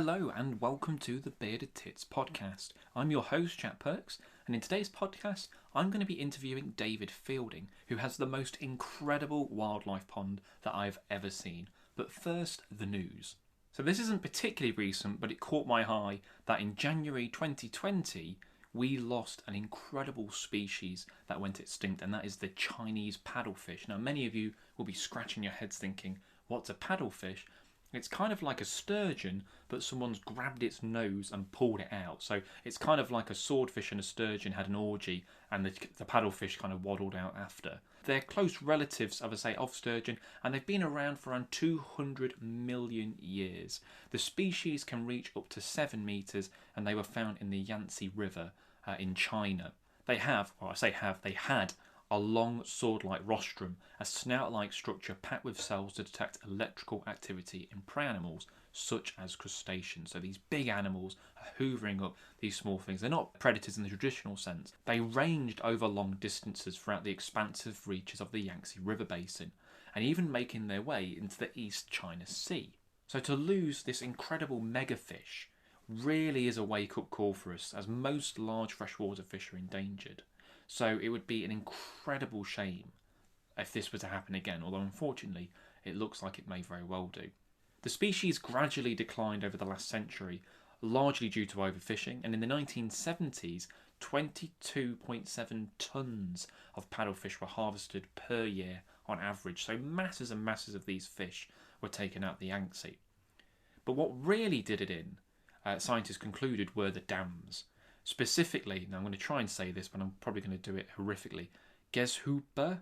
Hello and welcome to the Bearded Tits podcast. I'm your host, Chat Perks, and in today's podcast, I'm going to be interviewing David Fielding, who has the most incredible wildlife pond that I've ever seen. But first, the news. So this isn't particularly recent, but it caught my eye that in January 2020, we lost an incredible species that went extinct, and that is the Chinese paddlefish. Now, many of you will be scratching your heads thinking, what's a paddlefish? It's kind of like a sturgeon, but someone's grabbed its nose and pulled it out. So it's kind of like a swordfish and a sturgeon had an orgy, and the paddlefish kind of waddled out after. They're close relatives, of sturgeon, and they've been around for around 200 million years. The species can reach up to 7 meters, and they were found in the Yangtze River in China. They had a long sword-like rostrum, a snout-like structure packed with cells to detect electrical activity in prey animals, such as crustaceans. So these big animals are hoovering up these small things. They're not predators in the traditional sense. They ranged over long distances throughout the expansive reaches of the Yangtze River basin, and even making their way into the East China Sea. So to lose this incredible megafish really is a wake-up call for us, as most large freshwater fish are endangered. So it would be an incredible shame if this were to happen again, although unfortunately it looks like it may very well do. The species gradually declined over the last century, largely due to overfishing, and in the 1970s, 22.7 tonnes of paddlefish were harvested per year on average, so masses and masses of these fish were taken out the Yangtze. But what really did it in, scientists concluded, were the dams. Specifically, now I'm going to try and say this, but I'm probably going to do it horrifically. Gezhouba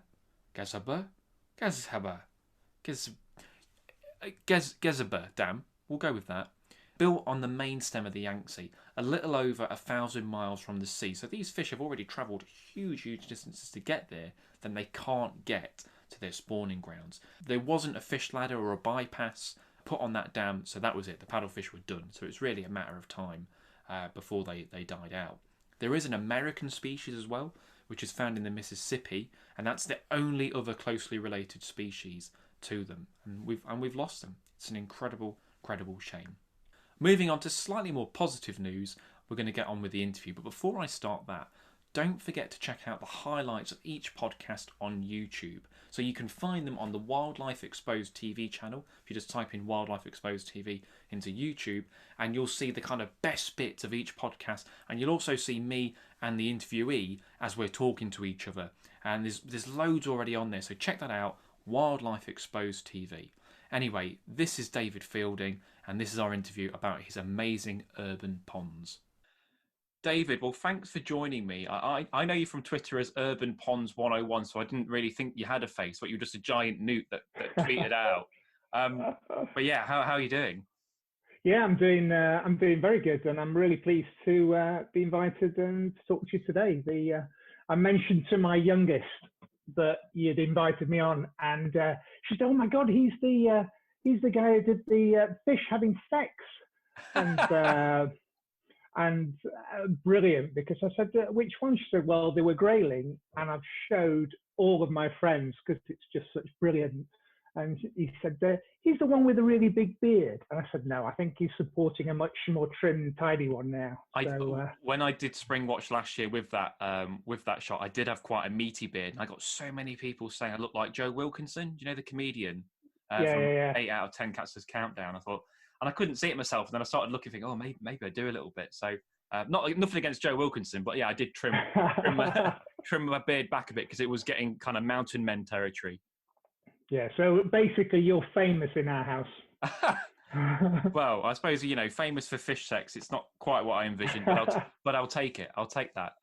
Dam, we'll go with that. Built on the main stem of the Yangtze, a little over 1,000 miles from the sea. So these fish have already travelled huge distances to get there, then they can't get to their spawning grounds. There wasn't a fish ladder or a bypass put on that dam, so that was it. The paddlefish were done. So it's really a matter of time before they died out. There is an American species as well, which is found in the Mississippi, and that's the only other closely related species to them. And we've lost them. It's an incredible shame. Moving on to slightly more positive news, we're going to get on with the interview. But before I start that, don't forget to check out the highlights of each podcast on YouTube. So you can find them on the Wildlife Exposed TV channel. If you just type in Wildlife Exposed TV into YouTube, and you'll see the kind of best bits of each podcast. And you'll also see me and the interviewee as we're talking to each other. And there's loads already on there, so check that out, Wildlife Exposed TV. Anyway, this is David Fielding, and this is our interview about his amazing urban ponds. David, well, thanks for joining me. I know you from Twitter as Urban Ponds 101, so I didn't really think you had a face, but you were just a giant newt that tweeted out. But yeah, how are you doing? Yeah, I'm doing very good, and I'm really pleased to be invited and to talk to you today. I mentioned to my youngest that you'd invited me on, and she said, "Oh my God, he's the guy who did the fish having sex," and brilliant, because I said, "Which one?" She said, "Well, they were grayling," and I've showed all of my friends because it's just such brilliant. And he said, "He's the one with a really big beard." And I said, "No, I think he's supporting a much more trim, tidy one now." When I did Spring Watch last year with that shot, I did have quite a meaty beard. And I got so many people saying I look like Joe Wilkinson. Do you know the comedian from 8 out of 10 Cats' Countdown? I thought, and I couldn't see it myself. And then I started looking, thinking, oh, maybe I do a little bit. So nothing against Joe Wilkinson, but yeah, I did trim my beard back a bit because it was getting kind of mountain men territory. Yeah, so basically you're famous in our house. Well, I suppose, famous for fish sex. It's not quite what I envisioned, but I'll take it. I'll take that.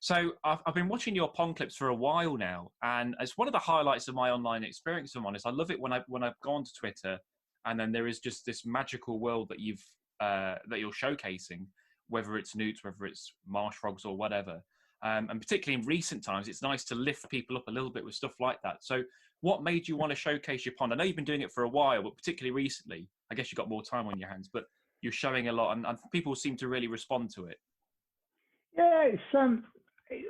So I've been watching your pond clips for a while now, and it's one of the highlights of my online experience, if I'm honest. I love it when I've gone to Twitter, and then there is just this magical world that you're showcasing, whether it's newts, whether it's marsh frogs or whatever. And particularly in recent times, it's nice to lift people up a little bit with stuff like that. So what made you want to showcase your pond? I know you've been doing it for a while, but particularly recently, I guess you've got more time on your hands, but you're showing a lot, and people seem to really respond to it. Yeah, it's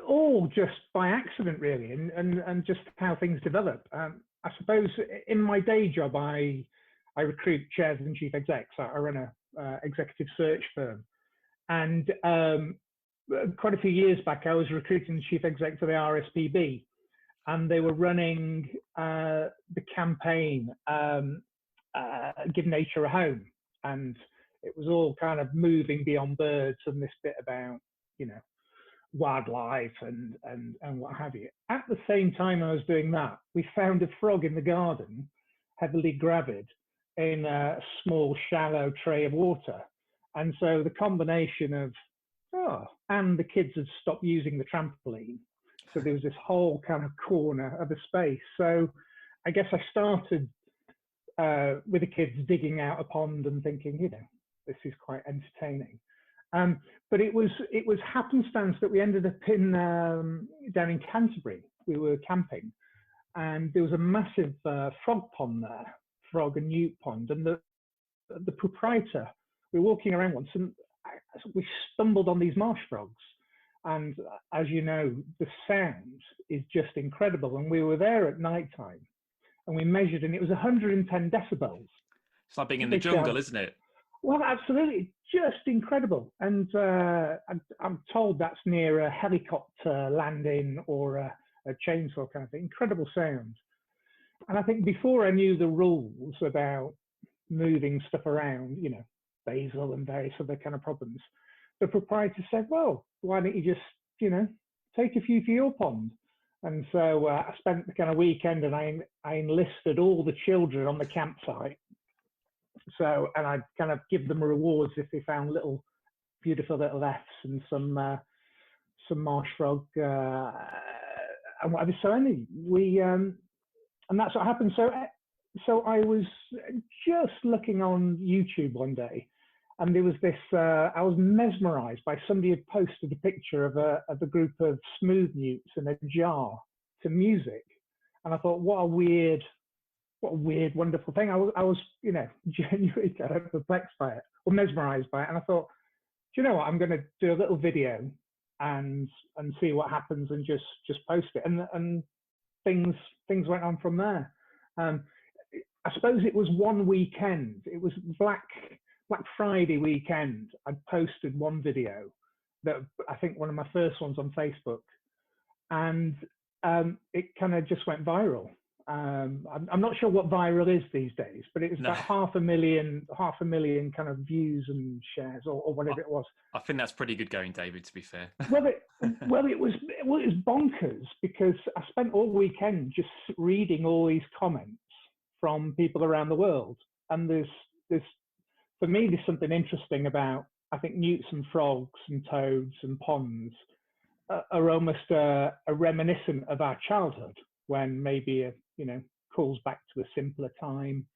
all just by accident, really, and just how things develop. I suppose in my day job, I recruit chairs and chief execs. I run a executive search firm. And quite a few years back, I was recruiting the chief exec for the RSPB, and they were running the campaign Give Nature a Home. And it was all kind of moving beyond birds and this bit about, wildlife and what have you. At the same time I was doing that, we found a frog in the garden, heavily gravid, in a small, shallow tray of water. And so the combination of, and the kids had stopped using the trampoline. So there was this whole kind of corner of a space. So I guess I started with the kids digging out a pond and thinking, this is quite entertaining. But it was happenstance that we ended up in down in Canterbury. We were camping, and there was a massive frog pond there, frog and newt pond. And the proprietor, we were walking around once, and we stumbled on these marsh frogs. And as you know, the sound is just incredible. And we were there at night time, and we measured, and it was 110 decibels. It's like being in the jungle, isn't it? Well, absolutely, just incredible. And I'm told that's near a helicopter landing or a chainsaw kind of thing. Incredible sound. And I think before I knew the rules about moving stuff around, basil and various other kind of problems, the proprietor said, well, why don't you just, take a few for your pond? And so I spent the kind of weekend, and I enlisted all the children on the campsite. So, and I'd kind of give them rewards if they found beautiful little F's and some marsh frog and whatever. So anyway, and that's what happened. So I was just looking on YouTube one day, and there was this. I was mesmerised by somebody had posted a picture of a group of smooth newts in a jar to music, and I thought, what a weird, wonderful thing. I was, genuinely kind of perplexed by it, or mesmerised by it, and I thought, do you know what? I'm going to do a little video and see what happens, and just post it, and things went on from there. I suppose it was one weekend. It was Black Friday weekend. I posted one video that I think one of my first ones on Facebook, and it kind of just went viral. I'm not sure what viral is these days, but it was about 500,000 kind of views and shares, or whatever it was. I think that's pretty good going, David, to be fair. It was bonkers, because I spent all weekend just reading all these comments from people around the world. And there's for me, there's something interesting about, I think, newts and frogs and toads and ponds are almost a reminiscent of our childhood, when maybe calls back to a simpler time,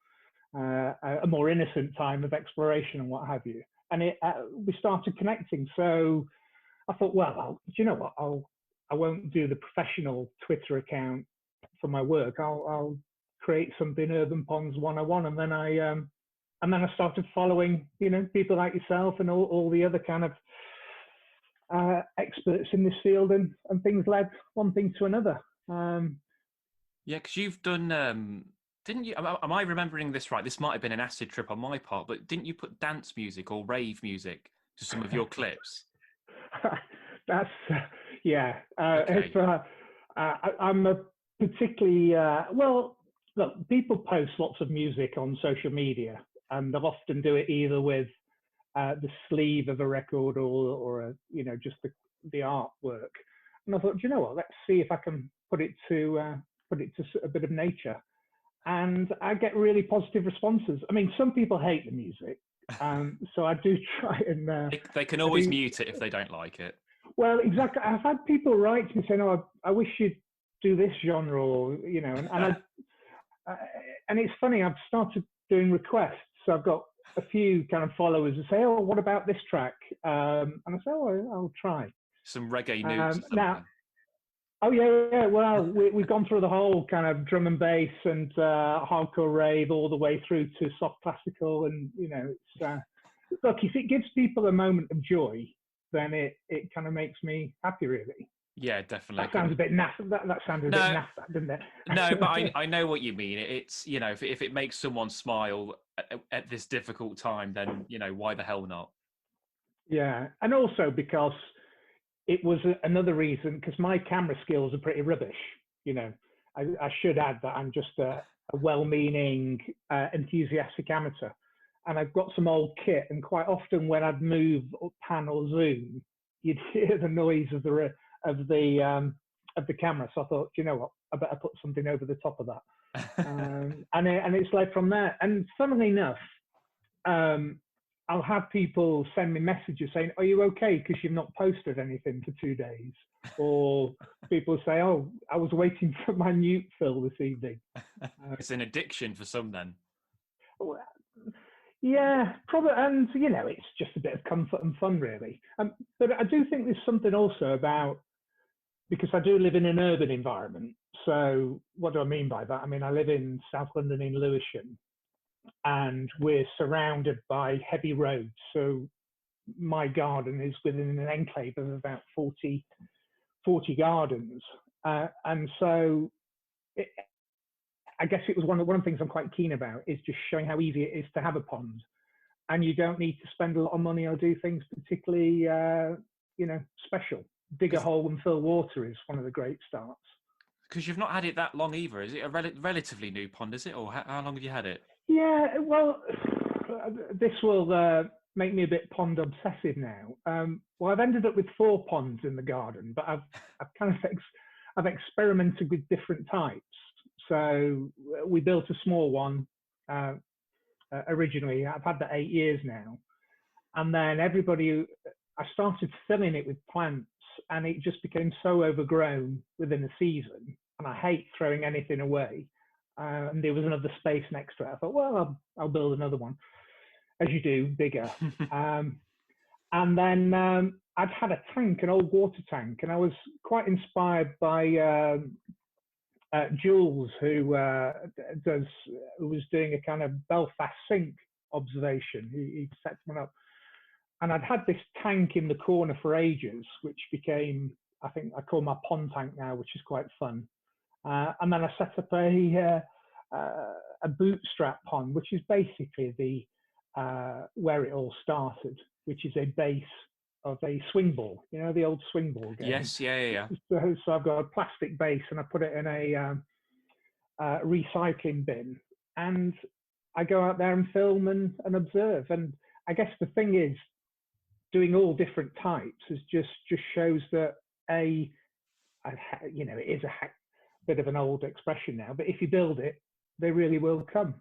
a more innocent time of exploration and what have you. And we started connecting. So I thought, well, do you know what? I won't do the professional Twitter account for my work. I'll create something, Urban Ponds 101, and then I started following, people like yourself and all the other kind of experts in this field, and things led one thing to another. Yeah, because you've done, didn't you? Am I remembering this right? This might have been an acid trip on my part, but didn't you put dance music or rave music to some of your clips? That's yeah. Okay. I'm a particularly well. Look, people post lots of music on social media, and they'll often do it either with the sleeve of a record or just the artwork. And I thought, do you know what? Let's see if I can put it to a bit of nature. And I get really positive responses. I mean, some people hate the music, so I do try and. They can always mute it if they don't like it. Well, exactly. I've had people write to me saying, "Oh, I wish you'd do this genre," or and it's funny. I've started doing requests, so I've got a few kind of followers who say, "Oh, what about this track?" And I say, "Oh, I'll try." Some reggae newts. Now, oh yeah. Well, we've gone through the whole kind of drum and bass and hardcore rave, all the way through to soft classical, and it's look, if it gives people a moment of joy, then it kind of makes me happy, really. Yeah, definitely. I That sounds a couldn't. bit naff. That sounded a bit No, naff, didn't no, but it? I know what you mean. It's, if it makes someone smile at this difficult time, then, why the hell not? Yeah, and also because it was another reason because my camera skills are pretty rubbish. You know, I should add that I'm just a well-meaning, enthusiastic amateur, and I've got some old kit. And quite often, when I'd move or pan or zoom, you'd hear the noise of of the of the camera. So I thought, you know what, I better put something over the top of that. And it's like from there. And funnily enough, um, I'll have people send me messages saying, "Are you okay? Because you've not posted anything for 2 days." Or people say, "Oh, I was waiting for my mute fill this evening." It's an addiction for some then. Yeah, probably, and it's just a bit of comfort and fun, really. But I do think there's something also about because I do live in an urban environment. So what do I mean by that? I mean I live in South London in Lewisham, and we're surrounded by heavy roads. So my garden is within an enclave of about 40 gardens. And so it, I guess it was one of the things I'm quite keen about is just showing how easy it is to have a pond. And you don't need to spend a lot of money or do things particularly, special. Dig a Because hole and fill water is one of the great starts. you've not had it that long either. Is it a relatively new pond, is it? Or how long have you had it? Yeah, well, this will make me a bit pond obsessive now. Well, I've ended up with 4 ponds in the garden, but I've kind of I've experimented with different types. So we built a small one originally. I've had that 8 years now, and then I started filling it with plants, and it just became so overgrown within a season. And I hate throwing anything away. And there was another space next to it. I thought, well, I'll build another one, as you do, bigger. Um, and then I'd had a tank, an old water tank, and I was quite inspired by Jules, who was doing a kind of Belfast sink observation. He set one up, and I'd had this tank in the corner for ages, which became, I think, I call my pond tank now, which is quite fun. And then I set up a bootstrap pond, which is basically the where it all started, which is a base of a swing ball, the old swing ball game. Yes, yeah. So I've got a plastic base and I put it in a recycling bin, and I go out there and film and observe. And I guess the thing is, doing all different types is just shows that it is a bit of an old expression now, but if you build it, they really will come.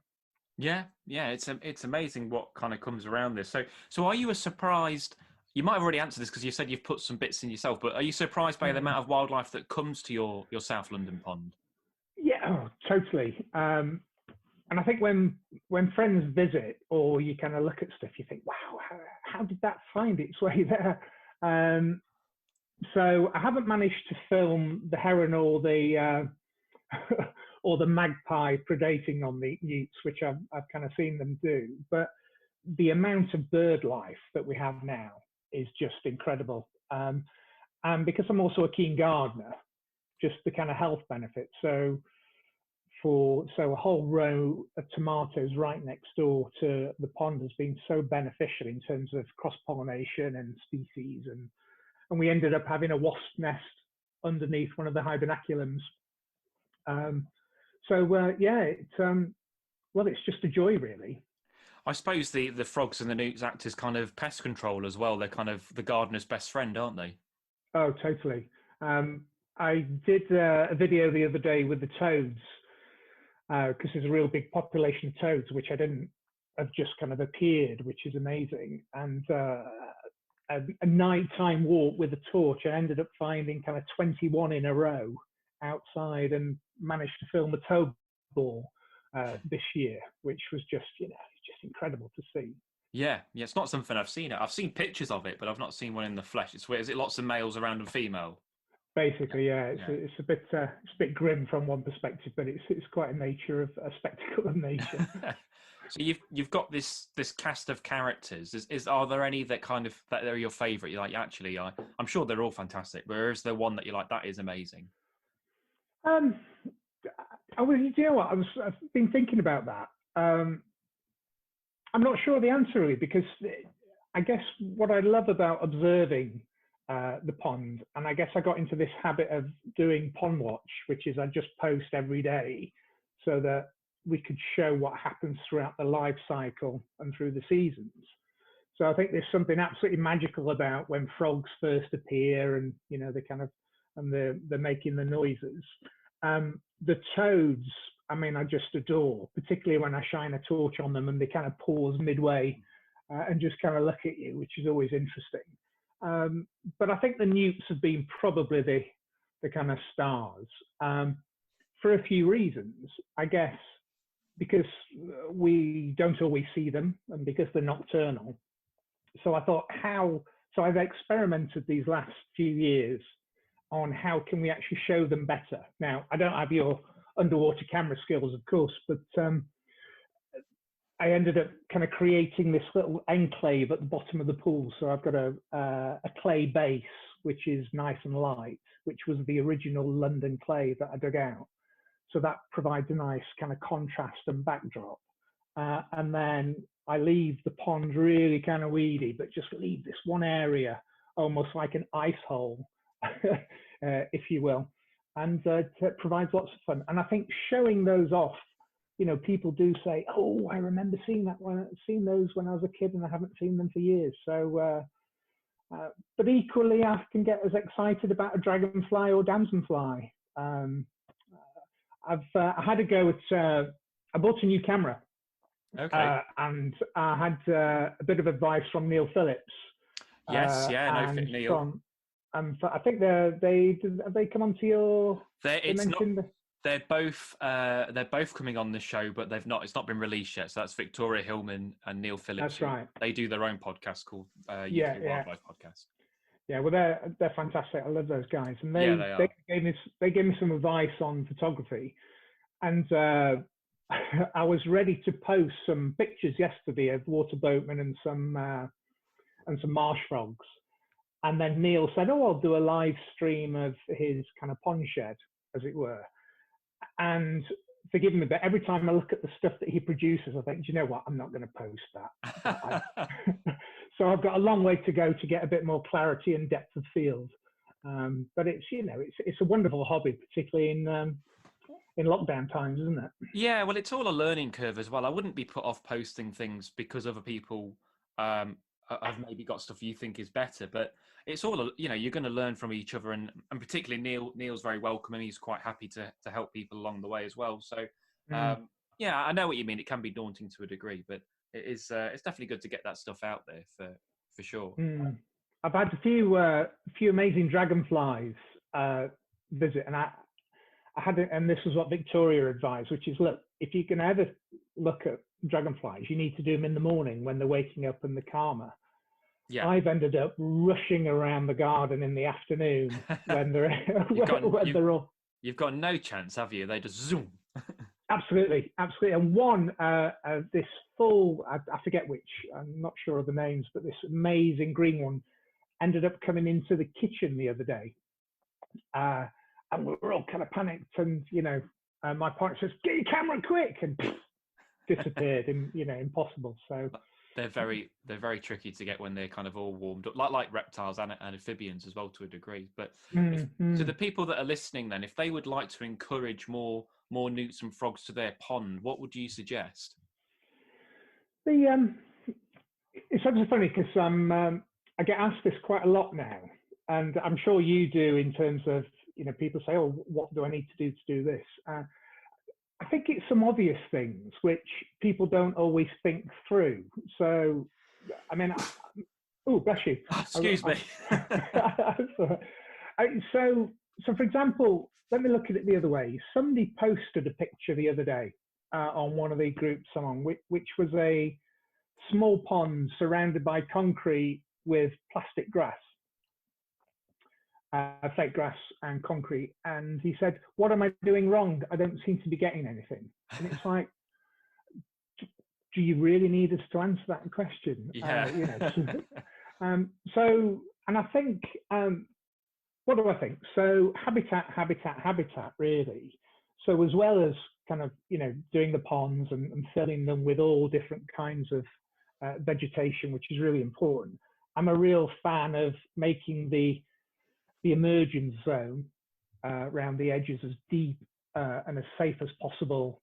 Yeah, yeah, it's amazing what kind of comes around this. So are you a surprised? You might have already answered this because you said you've put some bits in yourself, but are you surprised by the amount of wildlife that comes to your South London pond? Yeah, totally. And I think when friends visit or you kind of look at stuff, you think, wow, how did that find its way there? So I haven't managed to film the heron or the or the magpie predating on the newts, which I've kind of seen them do. But the amount of bird life that we have now is just incredible. And because I'm also a keen gardener, just the kind of health benefits. So a whole row of tomatoes right next door to the pond has been so beneficial in terms of cross-pollination and species. And we ended up having a wasp nest underneath one of the hibernaculums. It's just a joy, really. I suppose the frogs and the newts act as kind of pest control as well. They're kind of the gardener's best friend, aren't they? Oh, totally. I did a video the other day with the toads because there's a real big population of toads, which I didn't have just kind of appeared, which is amazing. And a nighttime walk with a torch, I ended up finding kind of 21 in a row outside and managed to film a toad ball this year, which was just incredible to see. Yeah, it's not something I've seen. I've seen pictures of it, but I've not seen one in the flesh. It's weird. Is it lots of males around and female? Basically, yeah. It's a bit grim from one perspective, but it's quite a spectacle of nature. So you've got this cast of characters. Are there any that kind of that are your favourite? You're like, actually, I'm sure they're all fantastic. But is there one that you're like, that is amazing? Um, you know what? I've been thinking about that. I'm not sure the answer really, because I guess what I love about observing the pond, and I guess I got into this habit of doing pond watch, which is I just post every day so that we could show what happens throughout the life cycle and through the seasons. So I think there's something absolutely magical about when frogs first appear, and they kind of and they're making the noises. The toads, I mean, I just adore, particularly when I shine a torch on them and they kind of pause midway and just kind of look at you, which is always interesting. But I think the newts have been probably the kind of stars for a few reasons. I guess because we don't always see them, and because they're nocturnal. So I thought, so I've experimented these last few years on how can we actually show them better. Now, I don't have your underwater camera skills, of course, but I ended up kind of creating this little enclave at the bottom of the pool. So I've got a clay base, which is nice and light, which was the original London clay that I dug out. So that provides a nice kind of contrast and backdrop. And then I leave the pond really kind of weedy, but just leave this one area almost like an ice hole, if you will. And it provides lots of fun. And I think showing those off, people do say, "Oh, I remember seeing those when I was a kid, and I haven't seen them for years." So, but equally, I can get as excited about a dragonfly or damselfly. I had to go at. I bought a new camera. Okay. And I had a bit of advice from Neil Phillips. Yes, yeah, no, and Neil. I think they come onto your. It's not. They're both coming on the show, but they've not. It's not been released yet. So that's Victoria Hillman and Neil Phillips. That's right. They do their own podcast called UK Wildlife Podcast. Yeah, well, they're fantastic. I love those guys, and they gave me some advice on photography, and I was ready to post some pictures yesterday of water boatmen and some marsh frogs. And then Neil said, "Oh, I'll do a live stream of his kind of pond shed, as it were." And forgive me, but every time I look at the stuff that he produces, I think, "Do you know what? I'm not going to post that." So I've got a long way to go to get a bit more clarity and depth of field. But it's a wonderful hobby, particularly in lockdown times, isn't it? Yeah, well, it's all a learning curve as well. I wouldn't be put off posting things because other people have maybe got stuff you think is better, but it's all, you're going to learn from each other, and particularly Neil's very welcoming. He's quite happy to help people along the way as well. So yeah, I know what you mean. It can be daunting to a degree, but it's definitely good to get that stuff out there for sure. I've had a few amazing dragonflies visit, and I had it, and this is what Victoria advised, which is, look, if you can ever look at dragonflies, you need to do them in the morning when they're waking up and they're calmer. Yeah. I've ended up rushing around the garden in the afternoon when they're all. You've got no chance, have you? They just zoom. Absolutely. And one, this full, I forget which, I'm not sure of the names, but this amazing green one ended up coming into the kitchen the other day. And we were all kind of panicked, and my partner says, "Get your camera quick!" and disappeared. And impossible. So they're very tricky to get when they're kind of all warmed up, like reptiles and amphibians as well to a degree. But to the people that are listening, then, if they would like to encourage more newts and frogs to their pond, what would you suggest? It's actually funny because I get asked this quite a lot now, and I'm sure you do, in terms of people say, "Oh, what do I need to do this?" I think it's some obvious things which people don't always think through. So, I mean, oh, bless you. Excuse me. So, for example, let me look at it the other way. Somebody posted a picture the other day on one of the groups I'm on, which was a small pond surrounded by concrete with plastic grass. Fake grass and concrete, and he said, "What am I doing wrong? I don't seem to be getting anything." And it's like, do you really need us to answer that question? Yeah. So, and I think, what do I think? So habitat, really. So as well as kind of, doing the ponds and filling them with all different kinds of vegetation, which is really important, I'm a real fan of making the emergence zone around the edges as deep and as safe as possible,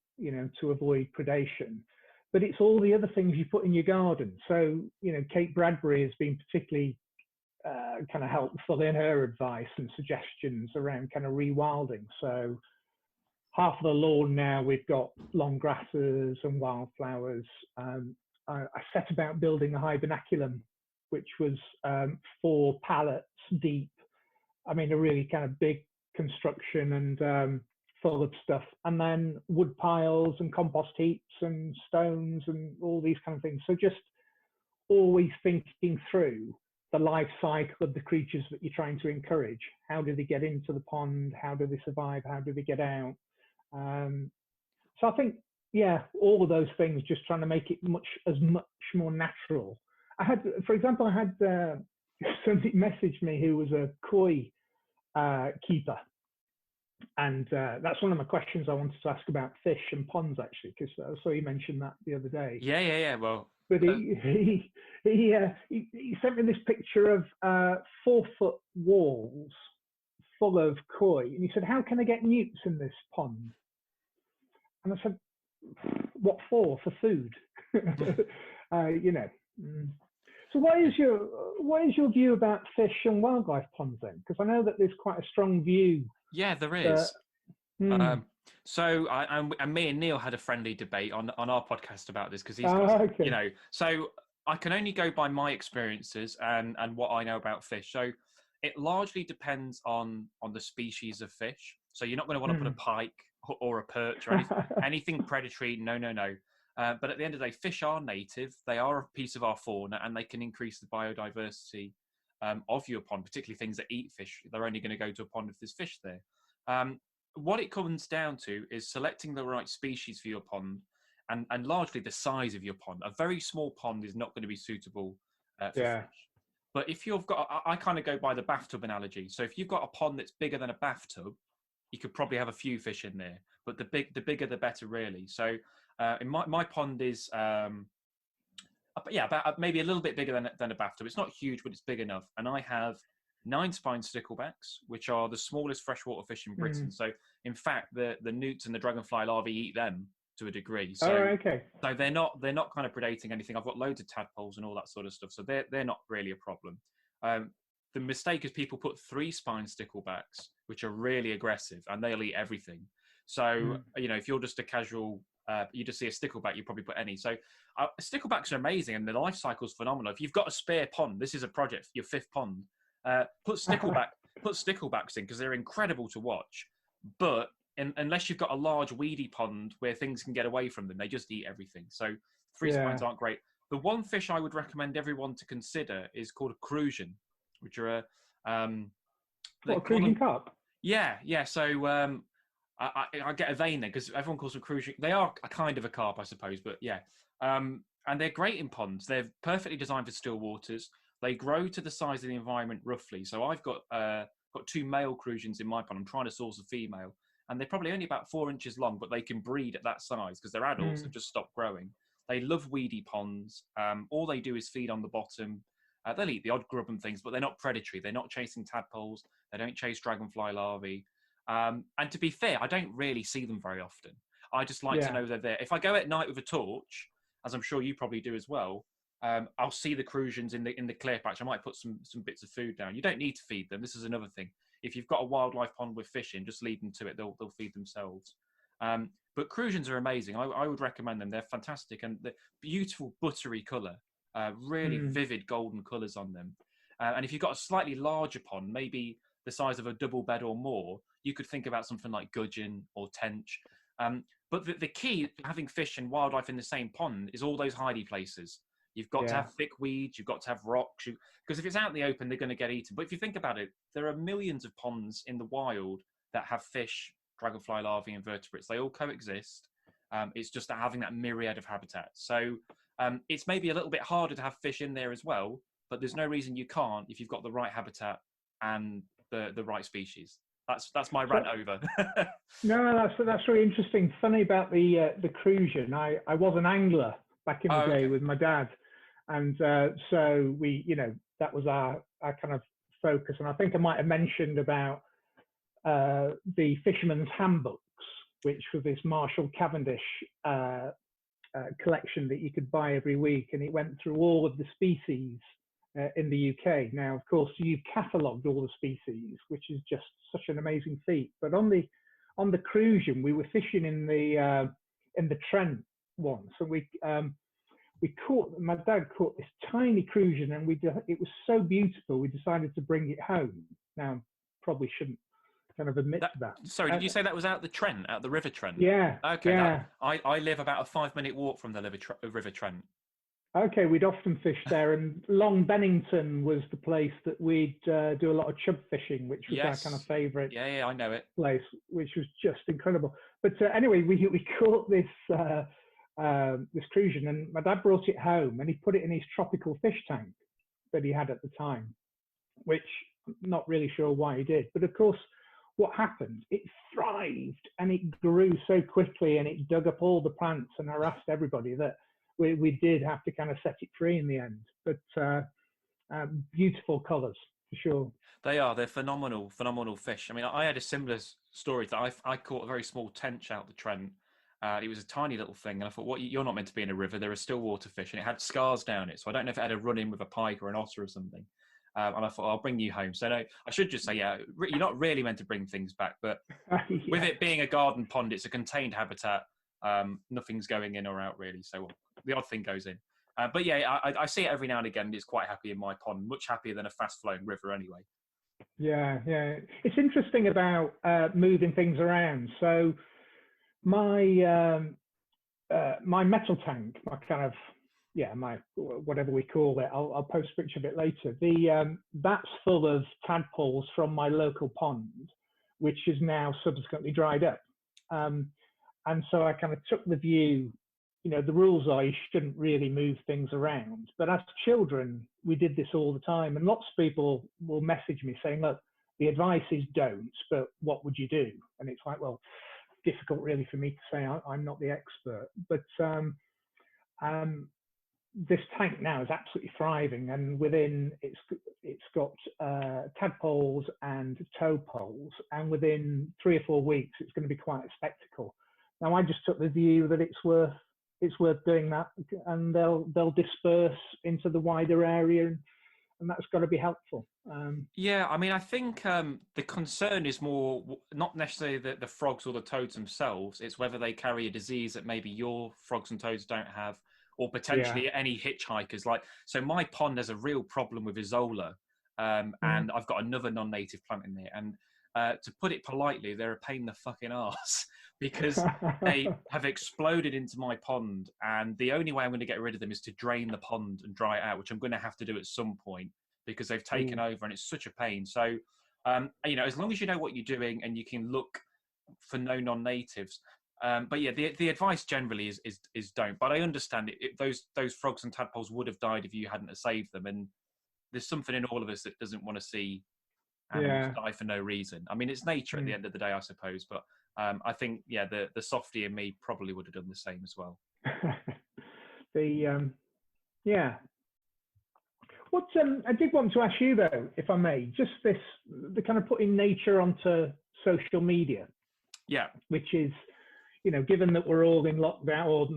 to avoid predation. But it's all the other things you put in your garden. So, Kate Bradbury has been particularly kind of helpful in her advice and suggestions around kind of rewilding. So half of the lawn now we've got long grasses and wildflowers. I set about building a hibernaculum, which was 4 pallets deep. I mean, a really kind of big construction and full of stuff. And then wood piles and compost heaps and stones and all these kind of things. So just always thinking through the life cycle of the creatures that you're trying to encourage. How do they get into the pond? How do they survive? How do they get out? So I think, yeah, all of those things, just trying to make it much more natural. For example, I had somebody message me who was a koi keeper. And that's one of my questions I wanted to ask about fish and ponds, actually, because I saw you mentioned that the other day. Yeah. Well, but he sent me this picture of 4-foot walls full of koi, and he said, "How can I get newts in this pond?" And I said, "What for? For food?" So what is your view about fish and wildlife ponds then? Because I know that there's quite a strong view. Yeah, there is. So and me and Neil had a friendly debate on our podcast about this, because he's got, okay. so I can only go by my experiences and what I know about fish. So it largely depends on the species of fish. So you're not going to want to put a pike or a perch or anything predatory. No. But at the end of the day, fish are native. They are a piece of our fauna, and they can increase the biodiversity of your pond, particularly things that eat fish. They're only going to go to a pond if there's fish there. What it comes down to is selecting the right species for your pond, and largely the size of your pond. A very small pond is not going to be suitable for fish. But if you've got, I kind of go by the bathtub analogy. So if you've got a pond that's bigger than a bathtub, you could probably have a few fish in there. But the bigger, the better, really. So in my pond is, about maybe a little bit bigger than a bathtub. It's not huge, but it's big enough. And I have 9 spined sticklebacks, which are the smallest freshwater fish in Britain. So in fact, the newts and the dragonfly larvae eat them to a degree. So, so they're not kind of predating anything. I've got loads of tadpoles and all that sort of stuff. So they're not really a problem. The mistake is people put 3 spined sticklebacks, which are really aggressive, and they'll eat everything. So, if you're just a casual, you just see a stickleback, you probably put any. So sticklebacks are amazing, and the life cycle is phenomenal. If you've got a spare pond, this is a project, your 5th pond, put sticklebacks in, because they're incredible to watch. But unless you've got a large weedy pond where things can get away from them, they just eat everything. So 3 spines aren't great. The one fish I would recommend everyone to consider is called a crucian, which are a crucian carp? Yeah. So I get a vein there because everyone calls them crucian. They are a kind of a carp, I suppose, but yeah. And they're great in ponds. They're perfectly designed for still waters. They grow to the size of the environment roughly. So I've got 2 male crucians in my pond. I'm trying to source a female, and they're probably only about 4 inches long, but they can breed at that size because they're adults. They've just stopped growing. They love weedy ponds. All they do is feed on the bottom. They'll eat the odd grub and things, but they're not predatory. They're not chasing tadpoles. They don't chase dragonfly larvae. And to be fair, I don't really see them very often. I just like to know they're there. If I go at night with a torch, as I'm sure you probably do as well, I'll see the crucians in the clear patch. I might put some bits of food down. You don't need to feed them. This is another thing. If you've got a wildlife pond with fish in, just lead them to it. They'll feed themselves. But crucians are amazing. I would recommend them. They're fantastic, and the beautiful buttery colour, really vivid golden colours on them. And if you've got a slightly larger pond, maybe the size of a double bed or more, you could think about something like gudgeon or tench. But the key to having fish and wildlife in the same pond is all those hidey places. You've got to have thick weeds, you've got to have rocks, because if it's out in the open, they're going to get eaten. But if you think about it, there are millions of ponds in the wild that have fish, dragonfly larvae, and vertebrates. They all coexist. It's just that having that myriad of habitats. So it's maybe a little bit harder to have fish in there as well, but there's no reason you can't if you've got the right habitat and the right species. That's my rant over. No, that's really interesting. Funny about the crucian. I was an angler back in the day with my dad, and so we, that was our kind of focus. And I think I might have mentioned about the Fisherman's Handbooks, which was this Marshall Cavendish collection that you could buy every week, and it went through all of the species in the UK. Now, of course, you've catalogued all the species, which is just such an amazing feat. But on the crucian, we were fishing in the Trent once, and my dad caught this tiny crucian, and it was so beautiful, we decided to bring it home. Now, probably shouldn't kind of admit that. Sorry, did you say that was out the River Trent? Yeah. Okay. Yeah. I live about a 5-minute walk from the River Trent. Okay, we'd often fish there, and Long Bennington was the place that we'd do a lot of chub fishing, which was our kind of favourite. Yeah, I know it. Place, which was just incredible. But anyway, we caught this this crucian, and my dad brought it home, and he put it in his tropical fish tank that he had at the time, which I'm not really sure why he did. But of course, what happened? It thrived, and it grew so quickly, and it dug up all the plants and harassed everybody that we did have to kind of set it free in the end. But beautiful colours for sure. They're phenomenal fish. I mean, I had a similar story that I caught a very small tench out the Trent. It was a tiny little thing, and I thought, you're not meant to be in a river. There are still water fish, and it had scars down it. So I don't know if it had a run in with a pike or an otter or something. And I thought, I'll bring you home. So no, I should just say, you're not really meant to bring things back, but with it being a garden pond, it's a contained habitat. Nothing's going in or out really. So the odd thing goes in. But yeah, I see it every now and again. It's quite happy in my pond, much happier than a fast-flowing river anyway. Yeah. It's interesting about moving things around. So my my metal tank, my kind of my whatever we call it, I'll post a picture of it later. That's full of tadpoles from my local pond, which is now subsequently dried up. And so I kind of took the view, the rules are you shouldn't really move things around. But as children, we did this all the time. And lots of people will message me saying, look, the advice is don't, but what would you do? And it's like, well, difficult really for me to say. I'm not the expert. But this tank now is absolutely thriving. And within, it's got tadpoles and towpoles. And within 3 or 4 weeks, it's going to be quite a spectacle. Now, I just took the view that it's worth doing that, and they'll disperse into the wider area, and that's got to be helpful. Yeah, I mean, I think the concern is more not necessarily the frogs or the toads themselves. It's whether they carry a disease that maybe your frogs and toads don't have, or potentially any hitchhikers. So my pond has a real problem with Isola, and I've got another non-native plant in there, and to put it politely, they're a pain in the fucking arse because they have exploded into my pond, and the only way I'm going to get rid of them is to drain the pond and dry it out, which I'm going to have to do at some point because they've taken over, and it's such a pain. So, as long as you know what you're doing and you can look for no non-natives. But yeah, the advice generally is don't. But I understand it. Those frogs and tadpoles would have died if you hadn't have saved them, and there's something in all of us that doesn't want to see animals die for no reason. I mean, it's nature at the end of the day, I suppose. But I think, the softy in me probably would have done the same as well. What I did want to ask you though, if I may, just the kind of putting nature onto social media. Yeah. Which is, given that we're all in lockdown, or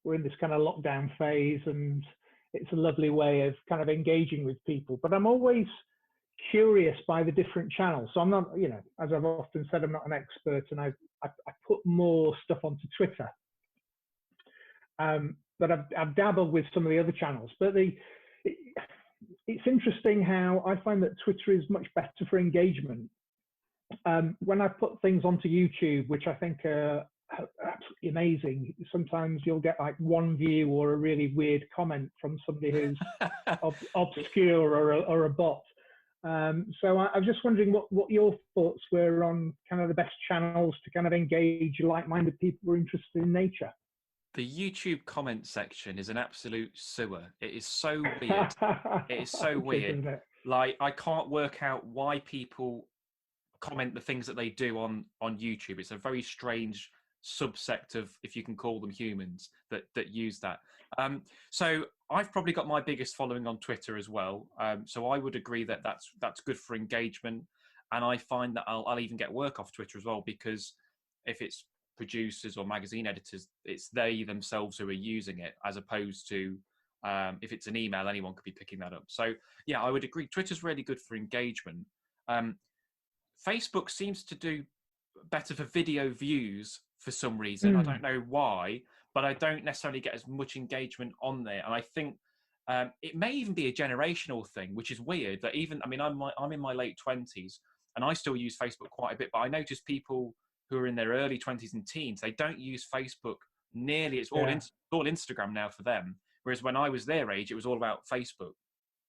we're in this kind of lockdown phase, and it's a lovely way of kind of engaging with people. But I'm always curious by the different channels. So I'm not, as I've often said, I'm not an expert, and I put more stuff onto Twitter. But I've dabbled with some of the other channels. But it's interesting how I find that Twitter is much better for engagement. When I put things onto YouTube, which I think are absolutely amazing, sometimes you'll get like one view or a really weird comment from somebody who's obscure or a bot. So I was just wondering what your thoughts were on kind of the best channels to kind of engage like-minded people who are interested in nature. The YouTube comment section is an absolute sewer. It is so weird. It is so It is, weird. isn't it? Like, I can't work out why people comment the things that they do on YouTube. It's a very strange subsect of, if you can call them humans, that use that. So I've probably got my biggest following on Twitter as well. So I would agree that that's good for engagement, and I find that I'll even get work off Twitter as well, because if it's producers or magazine editors, it's they themselves who are using it, as opposed to if it's an email, anyone could be picking that up. So yeah, I would agree. Twitter's really good for engagement. Um, Facebook seems to do better for video views for some reason. I don't know why, but I don't necessarily get as much engagement on there. And I think it may even be a generational thing, which is weird. That even, I mean, I'm in my late 20s and I still use Facebook quite a bit, but I notice people who are in their early 20s and teens, they don't use Facebook nearly. It's all all Instagram now for them. Whereas when I was their age, it was all about Facebook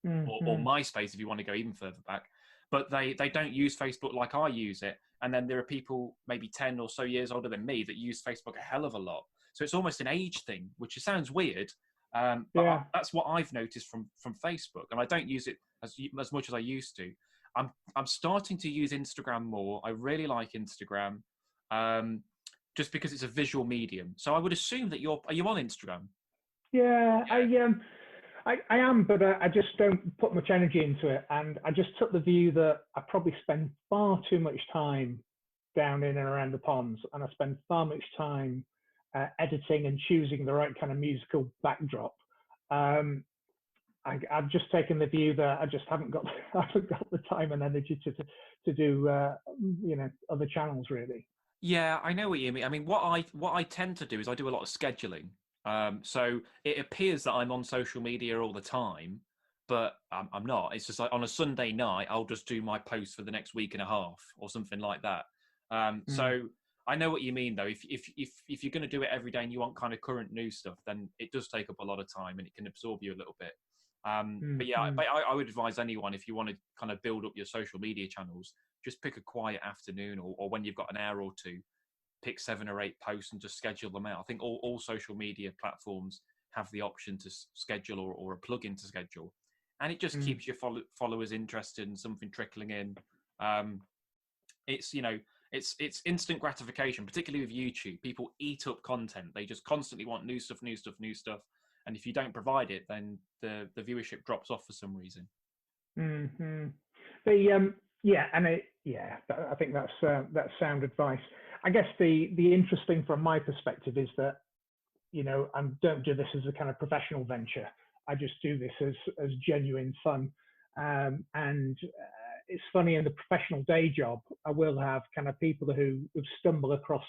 or MySpace, if you want to go even further back. But they don't use Facebook like I use it. And then there are people maybe 10 or so years older than me that use Facebook a hell of a lot. So it's almost an age thing, which sounds weird. That's what I've noticed from Facebook. And I don't use it as much as I used to. I'm starting to use Instagram more. I really like Instagram, just because it's a visual medium. So I would assume that are you on Instagram? Yeah, I am, but I just don't put much energy into it. And I just took the view that I probably spend far too much time down in and around the ponds, and I spend far much time editing and choosing the right kind of musical backdrop. I've just taken the view that I just haven't got the time and energy to do other channels really. Yeah, I know what you mean. I mean, what I tend to do is I do a lot of scheduling. So it appears that I'm on social media all the time, but I'm not. It's just like on a Sunday night, I'll just do my post for the next week and a half or something like that. So I know what you mean, though. If you're going to do it every day and you want kind of current news stuff, then it does take up a lot of time and it can absorb you a little bit. But yeah, I would advise anyone, if you want to kind of build up your social media channels, just pick a quiet afternoon or when you've got an hour or two, pick 7 or 8 posts and just schedule them out. I think all social media platforms have the option to schedule or a plug-in to schedule, and it just keeps your followers interested and something trickling in. It's it's instant gratification, particularly with YouTube. People eat up content. They just constantly want new stuff, new stuff, new stuff. And if you don't provide it, then the viewership drops off for some reason. I think that's sound advice. I guess the interesting from my perspective is that I don't do this as a kind of professional venture. I just do this as genuine fun. And it's funny, in the professional day job, I will have kind of people who stumble across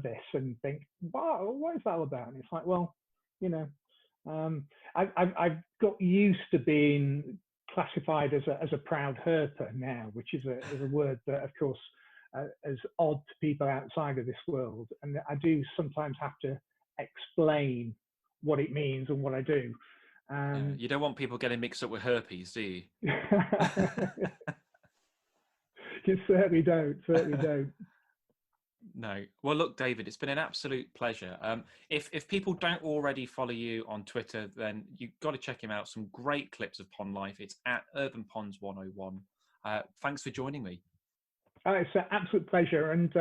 this and think, wow, what is that all about? And it's like, well, I've got used to being classified as a proud herper now, which is a word that, of course, is odd to people outside of this world. And I do sometimes have to explain what it means and what I do. You don't want people getting mixed up with herpes, do you? You certainly don't. No. Well, look, David, it's been an absolute pleasure. If people don't already follow you on Twitter, then you've got to check him out. Some great clips of pond life. It's at Urban Ponds 101. Thanks for joining me. It's an absolute pleasure, and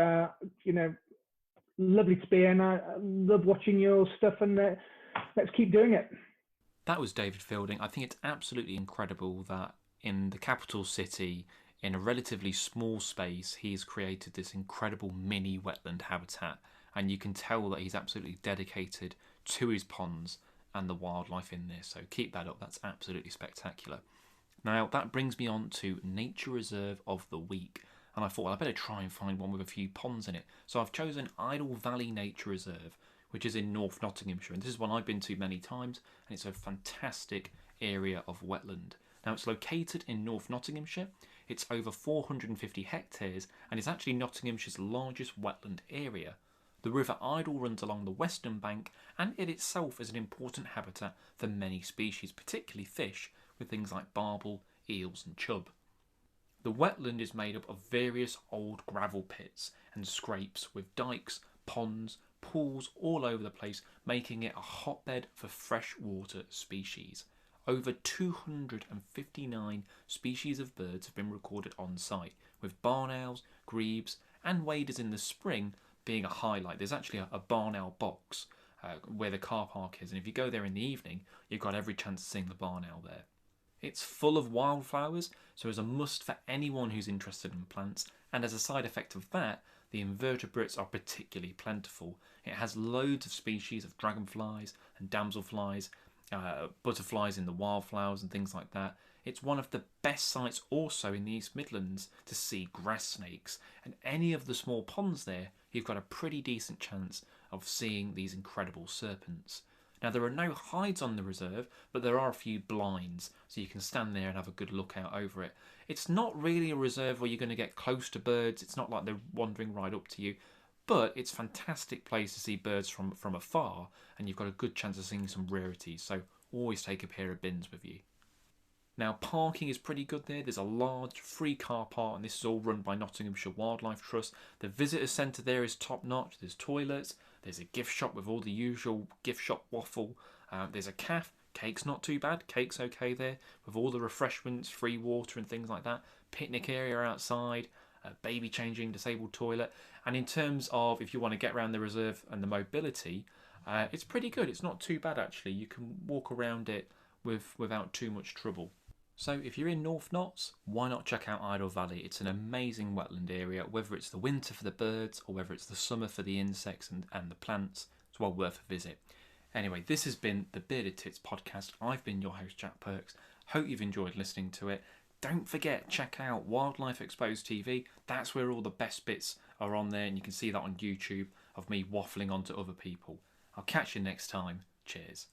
lovely to be in. I love watching your stuff, and let's keep doing it. That was David Fielding. I think it's absolutely incredible that in the capital city, in a relatively small space, he's created this incredible mini wetland habitat, and you can tell that he's absolutely dedicated to his ponds and the wildlife in there. So keep that up. That's absolutely spectacular. Now, that brings me on to Nature Reserve of the Week. And I thought, well, I better try and find one with a few ponds in it. So I've chosen Idle Valley Nature Reserve, which is in North Nottinghamshire. And this is one I've been to many times, and it's a fantastic area of wetland. Now, it's located in North Nottinghamshire. It's over 450 hectares, and it's actually Nottinghamshire's largest wetland area. The River Idle runs along the western bank, and it itself is an important habitat for many species, particularly fish, with things like barbel, eels and chub. The wetland is made up of various old gravel pits and scrapes with dikes, ponds, pools all over the place, making it a hotbed for freshwater species. Over 259 species of birds have been recorded on site, with barn owls, grebes, and waders in the spring being a highlight. There's actually a barn owl box where the car park is, and if you go there in the evening, you've got every chance of seeing the barn owl there. It's full of wildflowers, so it's a must for anyone who's interested in plants, and as a side effect of that, the invertebrates are particularly plentiful. It has loads of species of dragonflies and damselflies, butterflies in the wildflowers and things like that. It's one of the best sites also in the East Midlands to see grass snakes, and any of the small ponds there, you've got a pretty decent chance of seeing these incredible serpents. Now, there are no hides on the reserve, but there are a few blinds, so you can stand there and have a good look out over it. It's not really a reserve where you're going to get close to birds. It's not like they're wandering right up to you, but it's a fantastic place to see birds from afar, and you've got a good chance of seeing some rarities, so always take a pair of bins with you. Now, parking is pretty good there. There's a large free car park, and this is all run by Nottinghamshire Wildlife Trust. The visitor centre there is top notch. There's toilets. There's a gift shop with all the usual gift shop waffle. There's a cafe. Cake's not too bad. Cake's okay there with all the refreshments, free water and things like that. Picnic area outside. Baby changing, disabled toilet. And in terms of if you want to get around the reserve and the mobility, it's pretty good. It's not too bad actually. You can walk around it without too much trouble. So if you're in North Notts, why not check out Idle Valley? It's an amazing wetland area, whether it's the winter for the birds or whether it's the summer for the insects and the plants. It's well worth a visit. Anyway, this has been the Bearded Tits podcast. I've been your host, Jack Perks. Hope you've enjoyed listening to it. Don't forget, check out Wildlife Exposed TV. That's where all the best bits are on there, and you can see that on YouTube of me waffling on to other people. I'll catch you next time. Cheers.